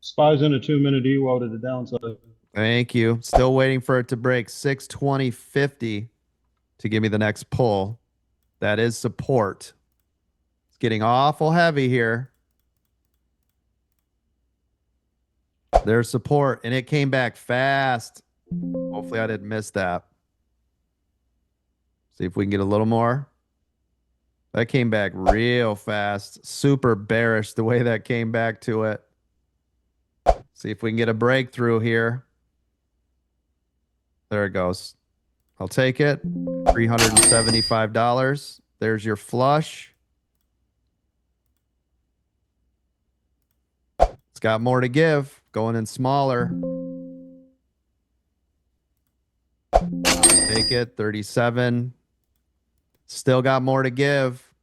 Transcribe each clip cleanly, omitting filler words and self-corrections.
Spies in a 2-minute EWO to the downside. Thank you. Still waiting for it to break 620.50 to give me the next pull. That is support. It's getting awful heavy here. There's support, and it came back fast. Hopefully I didn't miss that. See if we can get a little more. That came back real fast. Super bearish the way that came back to it. See if we can get a breakthrough here. There it goes. I'll take it. $375. There's your flush. It's got more to give. Going in smaller. Take it. 37. Still got more to give.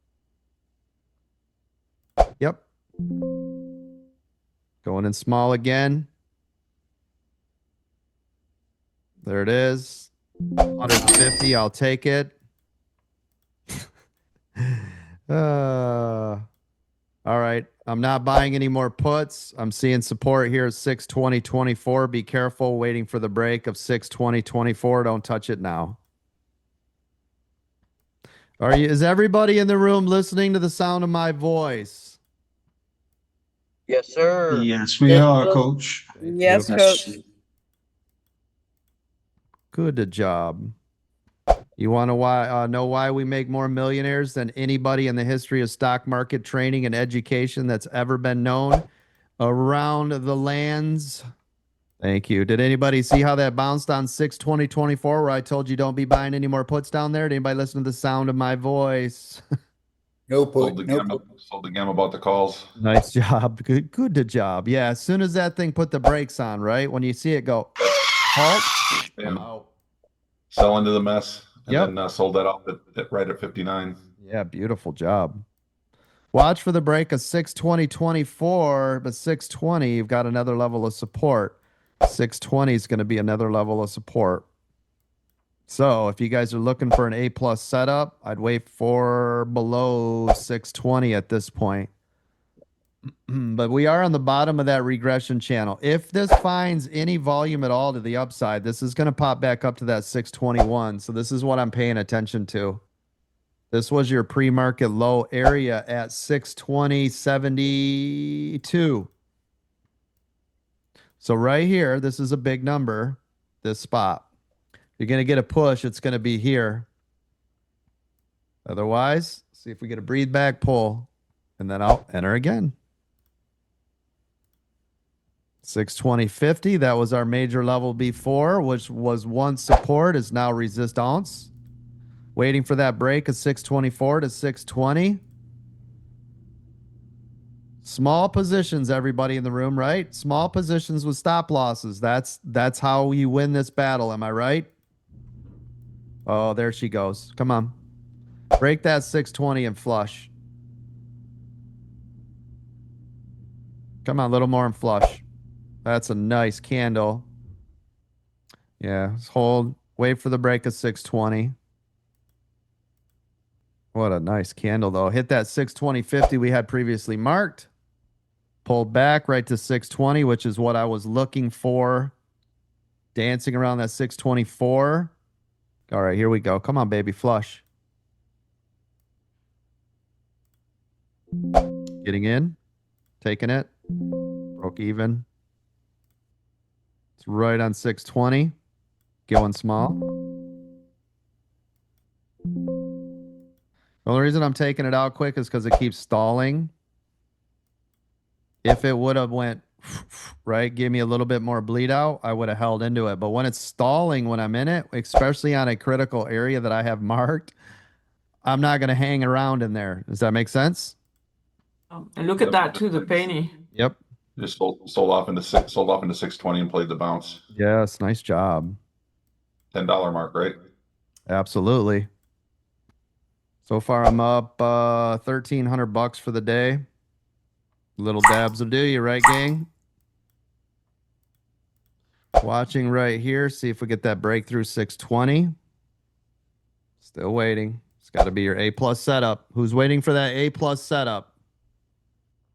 Yep. Going in small again. There it is. 150. I'll take it. All right. I'm not buying any more puts. I'm seeing support here at 620.24. Be careful waiting for the break of 620.24. Don't touch it now. Is everybody in the room listening to the sound of my voice? Yes, sir. Yes, we are, Coach. Yes, Coach. Good job. You want to know why we make more millionaires than anybody in the history of stock market training and education that's ever been known around the lands? Thank you. Did anybody see how that bounced on 620.24 where I told you don't be buying any more puts down there? Did anybody listen to the sound of my voice? No put. Sold the game about the calls. Nice job. Good job. Yeah, as soon as that thing put the brakes on, right? When you see it go, halt, I'm out. Sell into the mess. And Yep. then sold that off right at 59. Yeah, beautiful job. Watch for the break of 620.24, but 620, you've got another level of support. 620 is going to be another level of support. So if you guys are looking for an A+ setup, I'd wait for below 620 at this point. But we are on the bottom of that regression channel. If this finds any volume at all to the upside, this is going to pop back up to that 621. So this is what I'm paying attention to. This was your pre-market low area at 620.72. So right here, this is a big number, this spot. You're going to get a push, it's going to be here. Otherwise, see if we get a breathe back pull, and then I'll enter again. 620.50, that was our major level before, which was once support, is now resistance. Waiting for that break of 624 to 620. Small positions, everybody in the room, right? Small positions with stop losses. That's how you win this battle, am I right? Oh, there she goes. Come on. Break that 620 and flush. Come on, a little more and flush. That's a nice candle. Yeah, let's hold. Wait for the break of 620. What a nice candle, though. Hit that 620.50 we had previously marked. Pulled back right to 620, which is what I was looking for. Dancing around that 624. All right, here we go. Come on, baby, flush. Getting in. Taking it. Broke even. It's right on 620. Going small. The only reason I'm taking it out quick is because it keeps stalling. If it would have went, right, give me a little bit more bleed out, I would have held into it. But when it's stalling when I'm in it, especially on a critical area that I have marked, I'm not going to hang around in there. Does that make sense? And look at that too, the penny. Yep. Just sold off into 620 and played the bounce. Yes, nice job. $10 mark, right? Absolutely. So far, I'm up $1,300 for the day. Little dabs will do you, right, gang? Watching right here. See if we get that breakthrough 620. Still waiting. It's got to be your A+ setup. Who's waiting for that A+ setup?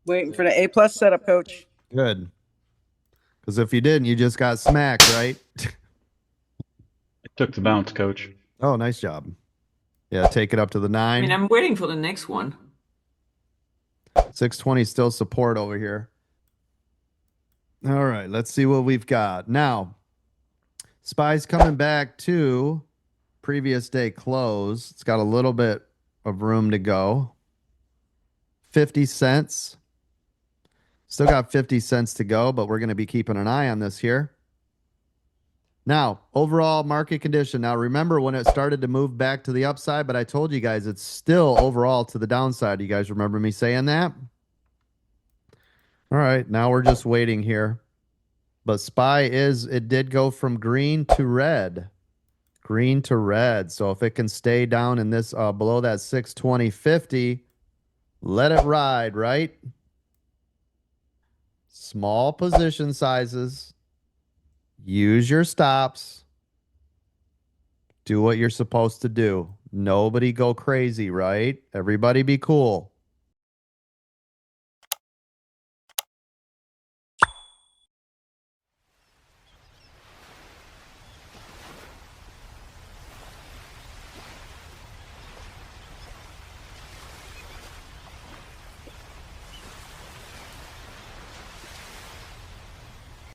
Waiting for the A+ setup, Coach. Good. Because if you didn't, you just got smacked, right? It took the bounce, coach. Oh, nice job. Yeah, take it up to the I 9. mean, I'm waiting for the next one. 620 still support over here. All right, let's see what we've got. Now, SPY's coming back to previous day close. It's got a little bit of room to go. 50 cents. Still got 50 cents to go, but we're going to be keeping an eye on this here. Now, overall market condition. Now, remember when it started to move back to the upside, but I told you guys it's still overall to the downside. You guys remember me saying that? All right, now we're just waiting here. But it did go from green to red. Green to red. So if it can stay down in this, below that 620.50, let it ride, right? Small position sizes. Use your stops. Do what you're supposed to do. Nobody go crazy, right? Everybody be cool.